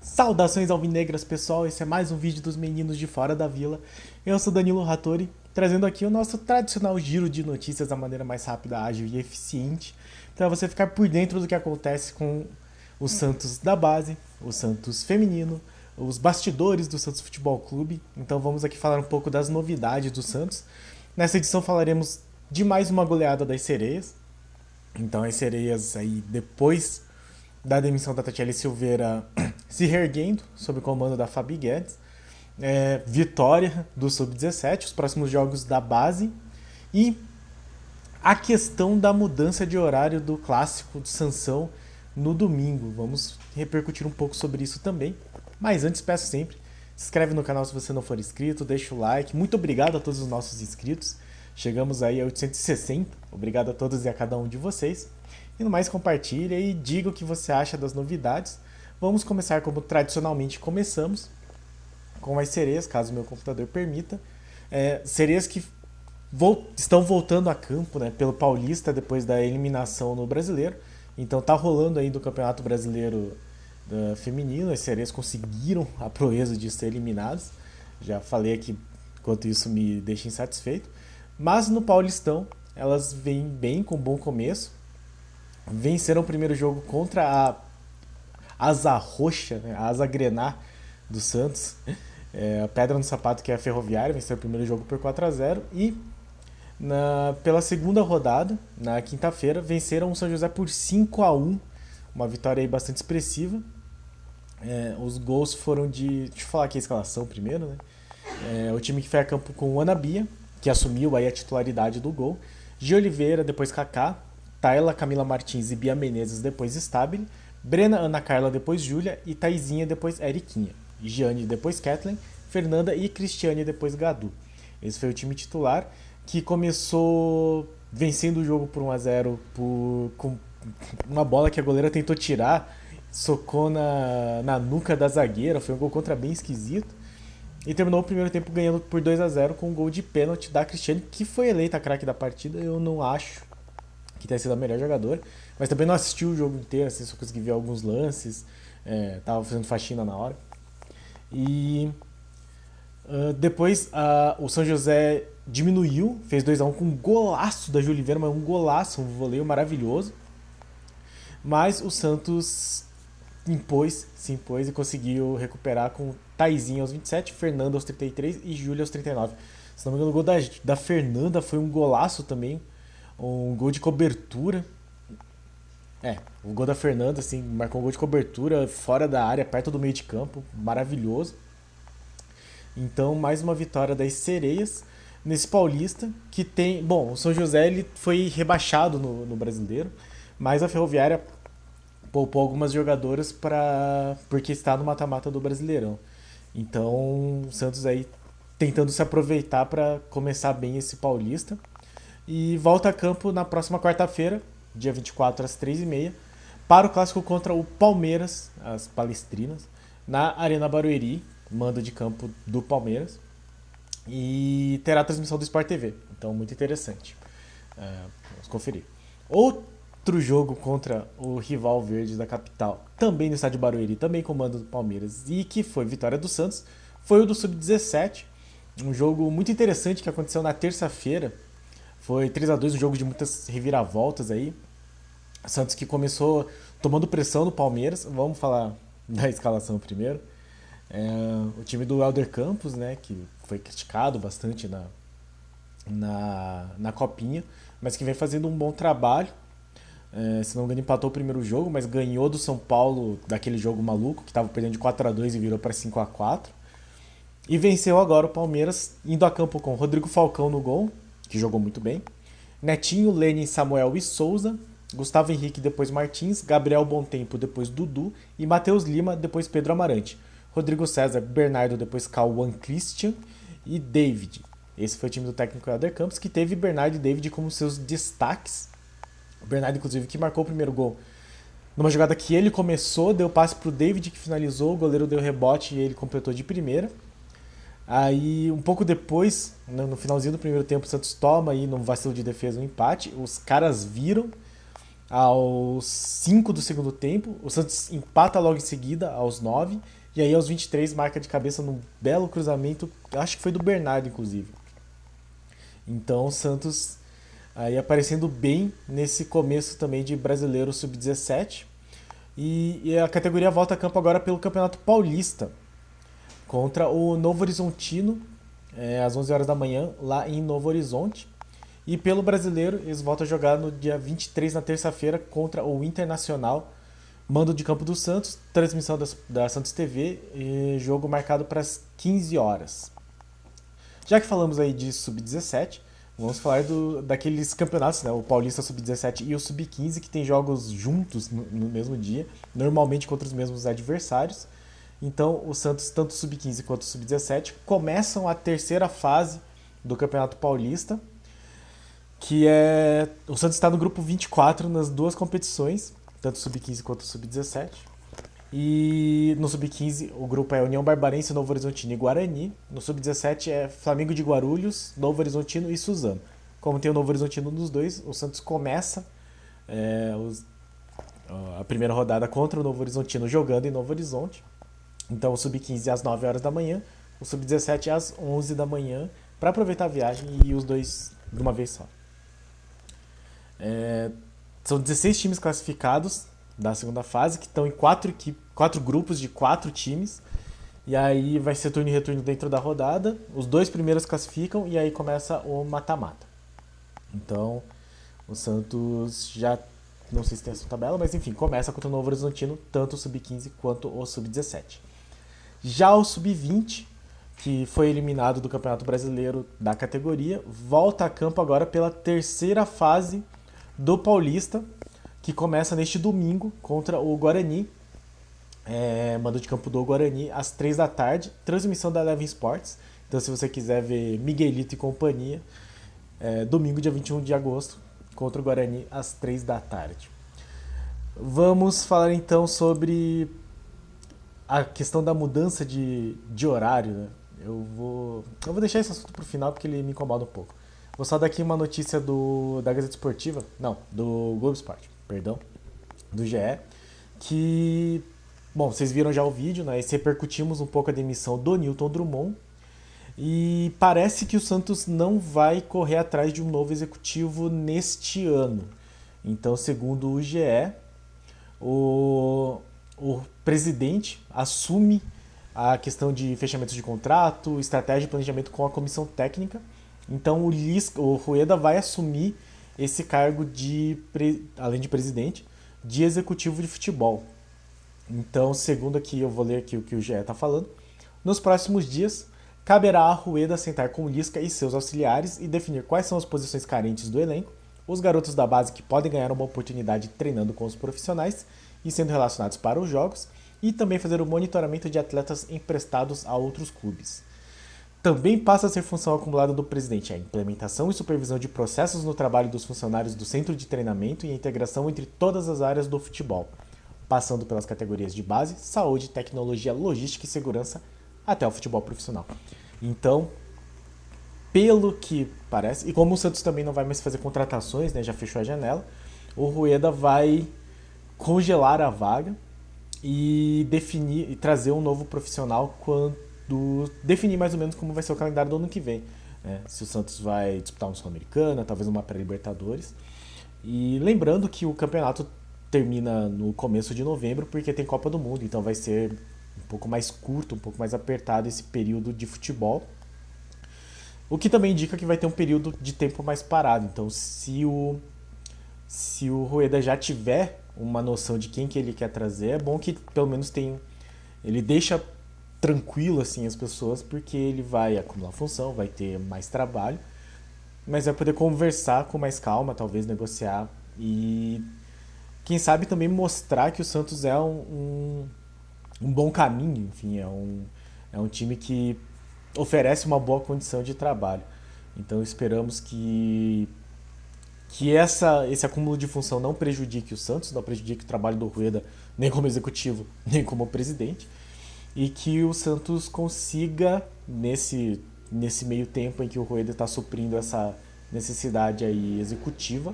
Saudações alvinegras, pessoal, esse é mais um vídeo dos meninos de fora da vila. Eu sou Danilo Rattori, trazendo aqui o nosso tradicional giro de notícias da maneira mais rápida, ágil e eficiente, para você ficar por dentro do que acontece com os Santos da base, o Santos feminino, os bastidores do Santos Futebol Clube. Então vamos aqui falar um pouco das novidades do Santos. Nessa edição falaremos de mais uma goleada das Sereias. Então as Sereias aí depois da demissão da Tatiele Silveira se reerguendo sob o comando da Fabi Guedes, vitória do Sub-17, os próximos jogos da base e a questão da mudança de horário do clássico de Sansão no domingo. Vamos repercutir um pouco sobre isso também, mas antes peço sempre, se inscreve no canal se você não for inscrito, deixa o like, muito obrigado a todos os nossos inscritos, chegamos aí a 860, obrigado a todos e a cada um de vocês. E no mais, compartilha e diga o que você acha das novidades. Vamos começar como tradicionalmente começamos, com as Sereias, caso meu computador permita. Sereias que estão voltando a campo, né, pelo Paulista depois da eliminação no Brasileiro. Então tá rolando ainda o Campeonato Brasileiro feminino. As Sereias conseguiram a proeza de ser eliminadas. Já falei aqui quanto isso me deixa insatisfeito. Mas no Paulistão elas vêm bem, com um bom começo. Venceram o primeiro jogo contra a asa roxa, né, a asa grená do Santos, a pedra no sapato, que é a Ferroviária. Venceu o primeiro jogo por 4-0 e pela segunda rodada, na quinta-feira, venceram o São José por 5-1, uma vitória aí bastante expressiva. Os gols foram de... Deixa eu falar aqui a escalação primeiro, né? O time que foi a campo com o Ana Bia, que assumiu aí a titularidade do gol, Gi Oliveira, depois Kaká, Tayla, Camila Martins e Bia Menezes, depois Stabile, Brena, Ana Carla, depois Júlia, e Taizinha, depois Eriquinha, Giane, depois Kathleen, Fernanda e Cristiane, depois Gadu. Esse foi o time titular, que começou vencendo o jogo por 1-0 com uma bola que a goleira tentou tirar, socou na nuca da zagueira, foi um gol contra bem esquisito, e terminou o primeiro tempo ganhando por 2-0 com um gol de pênalti da Cristiane, que foi eleita a craque da partida. Eu não acho que tenha sido a melhor jogadora, mas também não assisti o jogo inteiro, assim, só consegui ver alguns lances, tava fazendo faxina na hora. E depois o São José diminuiu, fez 2-1 com um golaço da Gi Oliveira, mas um golaço, um voleio maravilhoso. Mas o Santos se impôs e conseguiu recuperar com Taizinha aos 27, Fernanda aos 33 e Júlia aos 39. Se não me engano, o gol da Fernanda foi um golaço também, um gol de cobertura. O gol da Fernanda, assim, marcou um gol de cobertura fora da área, perto do meio de campo, maravilhoso. Então, mais uma vitória das Sereias nesse Paulista, que tem... Bom, o São José ele foi rebaixado no Brasileiro, mas a Ferroviária poupou algumas jogadoras porque está no mata-mata do Brasileirão. Então, o Santos aí tentando se aproveitar para começar bem esse Paulista. E volta a campo na próxima quarta-feira, dia 24 às 3h30, para o clássico contra o Palmeiras, as Palestrinas, na Arena Barueri, mando de campo do Palmeiras. E terá a transmissão do Sport TV, então muito interessante. Vamos conferir. Outro jogo contra o rival verde da capital, também no estádio Barueri, também com mando do Palmeiras, e que foi vitória do Santos, foi o do Sub-17, um jogo muito interessante que aconteceu na terça-feira. Foi 3-2, um jogo de muitas reviravoltas aí. Santos que começou tomando pressão do Palmeiras. Vamos falar da escalação primeiro. O time do Helder Campos, né, que foi criticado bastante na Copinha, mas que vem fazendo um bom trabalho. Se não me engano, empatou o primeiro jogo, mas ganhou do São Paulo daquele jogo maluco, que estava perdendo de 4-2 e virou para 5-4. E venceu agora o Palmeiras, indo a campo com Rodrigo Falcão no gol, que jogou muito bem, Netinho, Lenin, Samuel e Souza, Gustavo Henrique, depois Martins, Gabriel Bontempo, depois Dudu, e Matheus Lima, depois Pedro Amarante, Rodrigo César, Bernardo, depois Cauã Christian e David. Esse foi o time do técnico Helder Campos, que teve Bernardo e David como seus destaques. O Bernardo, inclusive, que marcou o primeiro gol numa jogada que ele começou, deu passe para o David, que finalizou, o goleiro deu rebote e ele completou de primeira. Aí, um pouco depois, no finalzinho do primeiro tempo, o Santos toma aí, num vacilo de defesa, um empate. Os caras viram aos 5 do segundo tempo. O Santos empata logo em seguida, aos 9. E aí, aos 23, marca de cabeça num belo cruzamento. Acho que foi do Bernardo, inclusive. Então, o Santos aí aparecendo bem nesse começo também de Brasileiro Sub-17. E a categoria volta a campo agora pelo Campeonato Paulista, contra o Novo Horizontino, às 11 horas da manhã, lá em Novo Horizonte. E pelo Brasileiro, eles voltam a jogar no dia 23, na terça-feira, contra o Internacional, mando de campo do Santos, transmissão da Santos TV, e jogo marcado para as 15 horas. Já que falamos aí de Sub-17, vamos falar daqueles campeonatos, né? O Paulista Sub-17 e o Sub-15, que tem jogos juntos no mesmo dia, normalmente contra os mesmos adversários. Então, o Santos, tanto o Sub-15 quanto o Sub-17, começam a terceira fase do Campeonato Paulista, que é... O Santos está no grupo 24 nas duas competições, tanto o Sub-15 quanto o Sub-17. E no Sub-15 o grupo é União Barbarense, Novo Horizontino e Guarani. No Sub-17 é Flamengo de Guarulhos, Novo Horizontino e Suzano. Como tem o Novo Horizontino nos dois, o Santos começa a primeira rodada contra o Novo Horizontino jogando em Novo Horizonte. Então o Sub-15 às 9 horas da manhã, o Sub-17 às 11 da manhã, para aproveitar a viagem e os dois de uma vez só. São 16 times classificados da segunda fase, que estão em quatro grupos de 4 times. E aí vai ser turno e retorno dentro da rodada. Os 2 primeiros classificam e aí começa o mata-mata. Então, o Santos já... Não sei se tem essa tabela, mas enfim, começa contra o Novo Horizontino, tanto o Sub-15 quanto o Sub-17. Já o Sub-20, que foi eliminado do Campeonato Brasileiro da categoria, volta a campo agora pela terceira fase do Paulista, que começa neste domingo contra o Guarani. Mando de campo do Guarani às 3 da tarde, transmissão da Eleven Sports. Então, se você quiser ver Miguelito e companhia, domingo, dia 21 de agosto, contra o Guarani às 3 da tarde. Vamos falar então sobre a questão da mudança de horário, né? Eu vou deixar esse assunto pro final porque ele me incomoda um pouco. Vou só dar aqui uma notícia da Gazeta Esportiva, não, do Globo Esporte, perdão, do GE, que, bom, vocês viram já o vídeo, né? Repercutimos um pouco a demissão do Newton Drummond e parece que o Santos não vai correr atrás de um novo executivo neste ano. Então, segundo o GE, o presidente assume a questão de fechamento de contrato, estratégia e planejamento com a comissão técnica. Então o Rueda vai assumir esse cargo além de presidente, de executivo de futebol. Então, segundo aqui, eu vou ler aqui o que o GE está falando. Nos próximos dias, caberá a Rueda sentar com o Lisca e seus auxiliares e definir quais são as posições carentes do elenco, os garotos da base que podem ganhar uma oportunidade treinando com os profissionais e sendo relacionados para os jogos, e também fazer o monitoramento de atletas emprestados a outros clubes. Também passa a ser função acumulada do presidente a implementação e supervisão de processos no trabalho dos funcionários do centro de treinamento e a integração entre todas as áreas do futebol, passando pelas categorias de base, saúde, tecnologia, logística e segurança, até o futebol profissional. Então, pelo que parece, e como o Santos também não vai mais fazer contratações, né, já fechou a janela, o Rueda vai congelar a vaga e definir e trazer um novo profissional definir mais ou menos como vai ser o calendário do ano que vem, né? Se o Santos vai disputar uma Sul-Americana, talvez uma pré-Libertadores. E lembrando que o campeonato termina no começo de novembro, porque tem Copa do Mundo, então vai ser um pouco mais curto, um pouco mais apertado esse período de futebol. O que também indica que vai ter um período de tempo mais parado. Então, se o Rueda já tiver uma noção de quem que ele quer trazer, é bom que pelo menos ele deixa tranquilo assim as pessoas, porque ele vai acumular função, vai ter mais trabalho, mas vai poder conversar com mais calma, talvez negociar e quem sabe também mostrar que o Santos é um bom caminho, enfim, é um time que oferece uma boa condição de trabalho. Então esperamos que esse acúmulo de função não prejudique o Santos, não prejudique o trabalho do Rueda, nem como executivo, nem como presidente, e que o Santos consiga, nesse meio tempo em que o Rueda está suprindo essa necessidade aí executiva,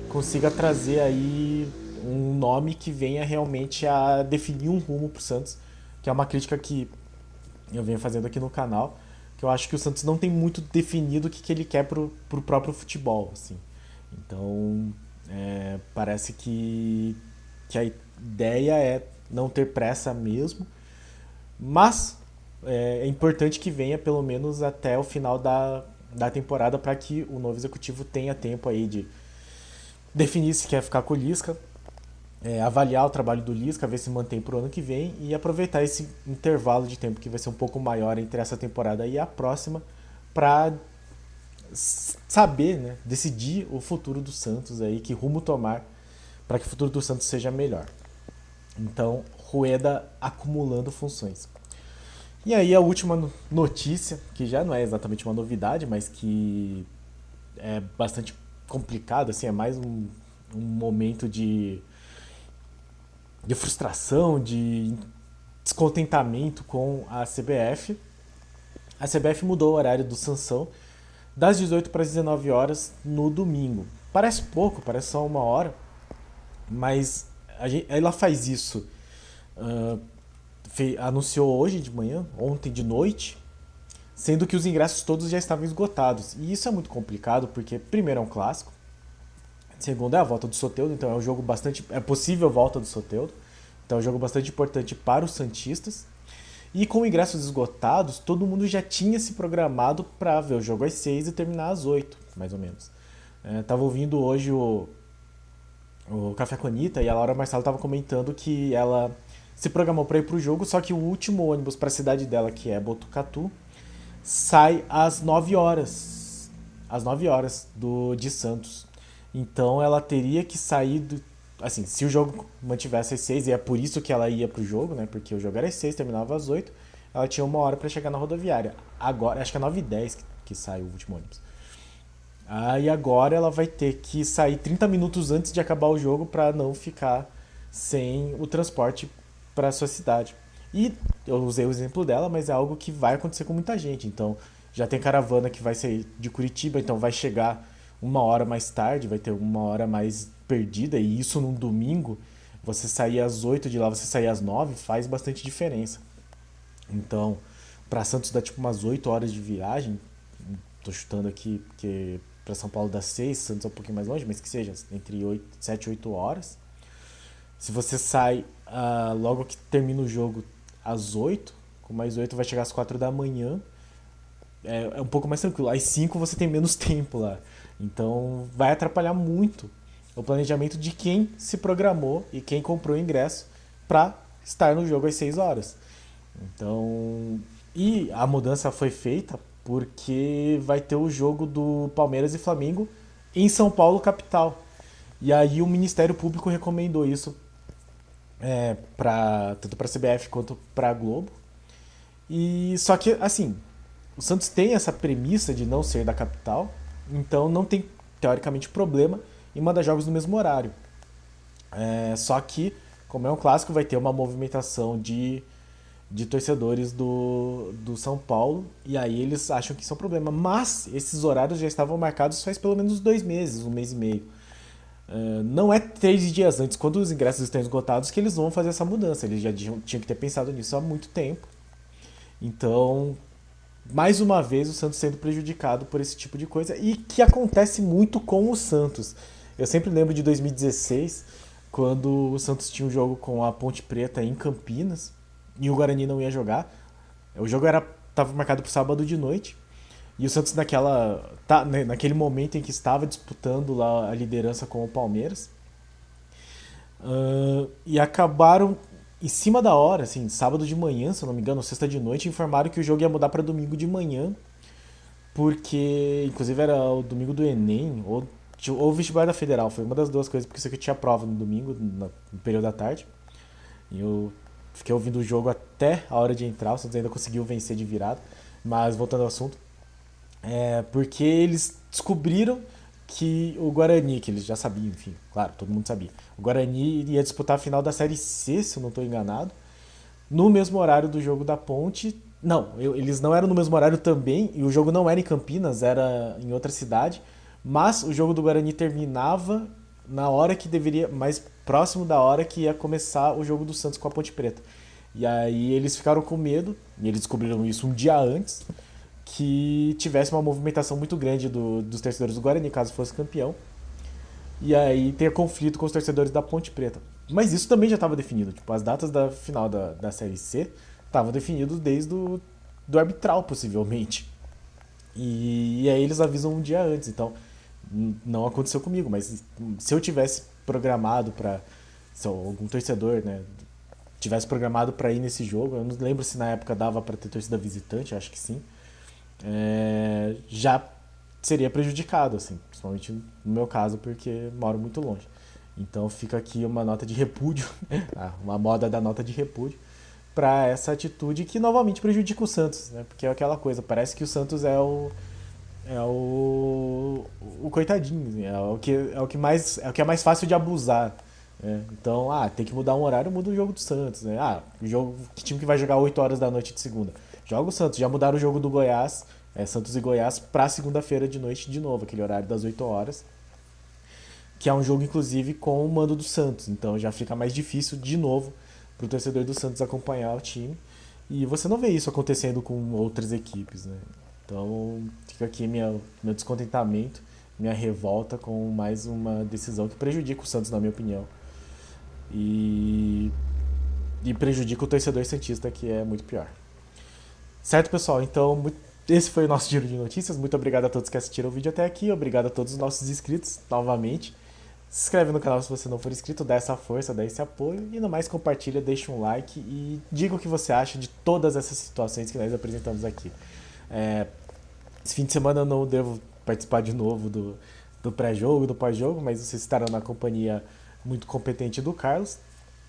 consiga trazer aí um nome que venha realmente a definir um rumo pro Santos, que é uma crítica que eu venho fazendo aqui no canal, que eu acho que o Santos não tem muito definido o que ele quer pro próprio futebol, assim. Então, parece que a ideia é não ter pressa mesmo, mas é importante que venha pelo menos até o final da temporada para que o novo executivo tenha tempo aí de definir se quer ficar com o Lisca, avaliar o trabalho do Lisca, ver se mantém pro ano que vem e aproveitar esse intervalo de tempo que vai ser um pouco maior entre essa temporada e a próxima para saber, né, decidir o futuro do Santos aí, que rumo tomar para que o futuro do Santos seja melhor. Então, Rueda acumulando funções. E aí a última notícia, que já não é exatamente uma novidade, mas que é bastante complicado, assim, é mais um momento de frustração, de descontentamento com a CBF. A CBF mudou o horário do Sansão das 18 para as 19 horas no domingo. Parece pouco, parece só uma hora, mas ela faz isso. Anunciou hoje de manhã, ontem de noite, sendo que os ingressos todos já estavam esgotados. E isso é muito complicado, porque primeiro é um clássico, segundo é a volta do Soteldo, então é um jogo bastante... é possível volta do Soteldo, então é um jogo bastante importante para os santistas. E com ingressos esgotados, todo mundo já tinha se programado para ver o jogo às 6 e terminar às 8, mais ou menos. Tava ouvindo hoje o Café com a Anitta e a Laura Marçal estava comentando que ela se programou para ir pro jogo, só que o último ônibus para a cidade dela, que é Botucatu, sai às 9 horas. Às 9 horas de Santos. Então ela teria que sair assim, se o jogo mantivesse às 6, e é por isso que ela ia pro jogo, né? Porque o jogo era às 6, terminava às 8, ela tinha uma hora para chegar na rodoviária. Agora, acho que é 9h10 que sai o último ônibus. Aí agora ela vai ter que sair 30 minutos antes de acabar o jogo para não ficar sem o transporte para sua cidade. E eu usei o exemplo dela, mas é algo que vai acontecer com muita gente. Então, já tem caravana que vai sair de Curitiba, então vai chegar uma hora mais tarde, vai ter uma hora mais perdida, e isso num domingo, você sair às 8 de lá, você sair às 9, faz bastante diferença. Então, para Santos dá tipo umas 8 horas de viagem, tô chutando aqui, porque para São Paulo dá 6, Santos é um pouquinho mais longe, mas que seja entre 7 e 8 horas. Se você sai logo que termina o jogo às 8, com mais 8 vai chegar às 4 da manhã, é um pouco mais tranquilo. Às 5 você tem menos tempo lá. Então vai atrapalhar muito o planejamento de quem se programou e quem comprou o ingresso para estar no jogo às 6 horas. Então, e a mudança foi feita porque vai ter o jogo do Palmeiras e Flamengo em São Paulo, capital. E aí o Ministério Público recomendou isso tanto para a CBF quanto para a Globo. E só que, assim, o Santos tem essa premissa de não ser da capital, então não tem, teoricamente, problema em mandar jogos no mesmo horário. Só que, como é um clássico, vai ter uma movimentação de torcedores do São Paulo, e aí eles acham que isso é um problema. Mas esses horários já estavam marcados faz pelo menos 2 meses, 1 mês e meio. Não é 3 dias antes, quando os ingressos estão esgotados, que eles vão fazer essa mudança. Eles já tinham que ter pensado nisso há muito tempo. Então, mais uma vez, o Santos sendo prejudicado por esse tipo de coisa, e que acontece muito com o Santos. Eu sempre lembro de 2016, quando o Santos tinha um jogo com a Ponte Preta em Campinas, e o Guarani não ia jogar. O jogo estava marcado para sábado de noite, e o Santos naquele momento em que estava disputando lá a liderança com o Palmeiras, e acabaram em cima da hora, assim, sábado de manhã, se eu não me engano, sexta de noite, informaram que o jogo ia mudar para domingo de manhã, porque, inclusive, era o domingo do Enem, ou o vestibular da Federal, foi uma das duas coisas, porque isso aqui tinha prova no domingo, no período da tarde, e eu fiquei ouvindo o jogo até a hora de entrar, o Santos ainda conseguiu vencer de virada, mas voltando ao assunto, porque eles descobriram que o Guarani, que eles já sabiam, enfim, claro, todo mundo sabia, o Guarani ia disputar a final da Série C, se eu não estou enganado, no mesmo horário do jogo da Ponte. Não, eles não eram no mesmo horário também, e o jogo não era em Campinas, era em outra cidade, mas o jogo do Guarani terminava na hora que deveria, mais próximo da hora que ia começar o jogo do Santos com a Ponte Preta. E aí eles ficaram com medo, e eles descobriram isso um dia antes, que tivesse uma movimentação muito grande dos torcedores do Guarani, caso fosse campeão. E aí ter conflito com os torcedores da Ponte Preta. Mas isso também já estava definido. Tipo, as datas da final da Série C estavam definidas desde do arbitral, possivelmente. E aí eles avisam um dia antes. Então, não aconteceu comigo. Mas se eu tivesse programado para... Se algum torcedor, né, tivesse programado para ir nesse jogo, eu não lembro se na época dava para ter torcida visitante, acho que sim. Já seria prejudicado, assim, principalmente no meu caso, porque moro muito longe. Então fica aqui uma nota de repúdio, uma moda da nota de repúdio, para essa atitude que novamente prejudica o Santos, né? Porque é aquela coisa, parece que o Santos é o coitadinho, assim, é o que é mais fácil de abusar. Né? Então, tem que mudar um horário, muda o jogo do Santos. Né? Que time que vai jogar 8 horas da noite de segunda? Joga o Santos. Já mudaram o jogo do Goiás, Santos e Goiás, pra segunda-feira de noite de novo, aquele horário das 8 horas. Que é um jogo, inclusive, com o mando do Santos. Então já fica mais difícil, de novo, pro torcedor do Santos acompanhar o time. E você não vê isso acontecendo com outras equipes, né? Então fica aqui meu descontentamento, minha revolta com mais uma decisão que prejudica o Santos, na minha opinião. E prejudica o torcedor santista, que é muito pior. Certo, pessoal? Então, esse foi o nosso giro de notícias. Muito obrigado a todos que assistiram o vídeo até aqui. Obrigado a todos os nossos inscritos, novamente. Se inscreve no canal se você não for inscrito, dá essa força, dá esse apoio. E no mais, compartilha, deixa um like e diga o que você acha de todas essas situações que nós apresentamos aqui. Esse fim de semana eu não devo participar de novo do pré-jogo, do pós-jogo, mas vocês estarão na companhia muito competente do Carlos,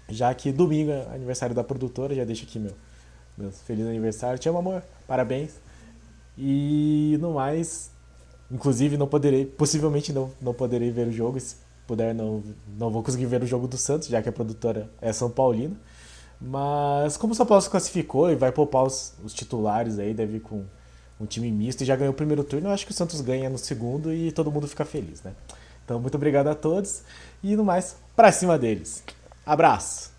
já que domingo é aniversário da produtora. Já deixo aqui meu feliz aniversário. Te amo, amor. Parabéns. E no mais, inclusive possivelmente não poderei ver o jogo. Se puder, não vou conseguir ver o jogo do Santos, já que a produtora é São Paulina. Mas como o São Paulo se classificou e vai poupar os titulares aí, deve ir com um time misto e já ganhou o primeiro turno, eu acho que o Santos ganha no segundo e todo mundo fica feliz, né? Então, muito obrigado a todos e no mais, pra cima deles. Abraço!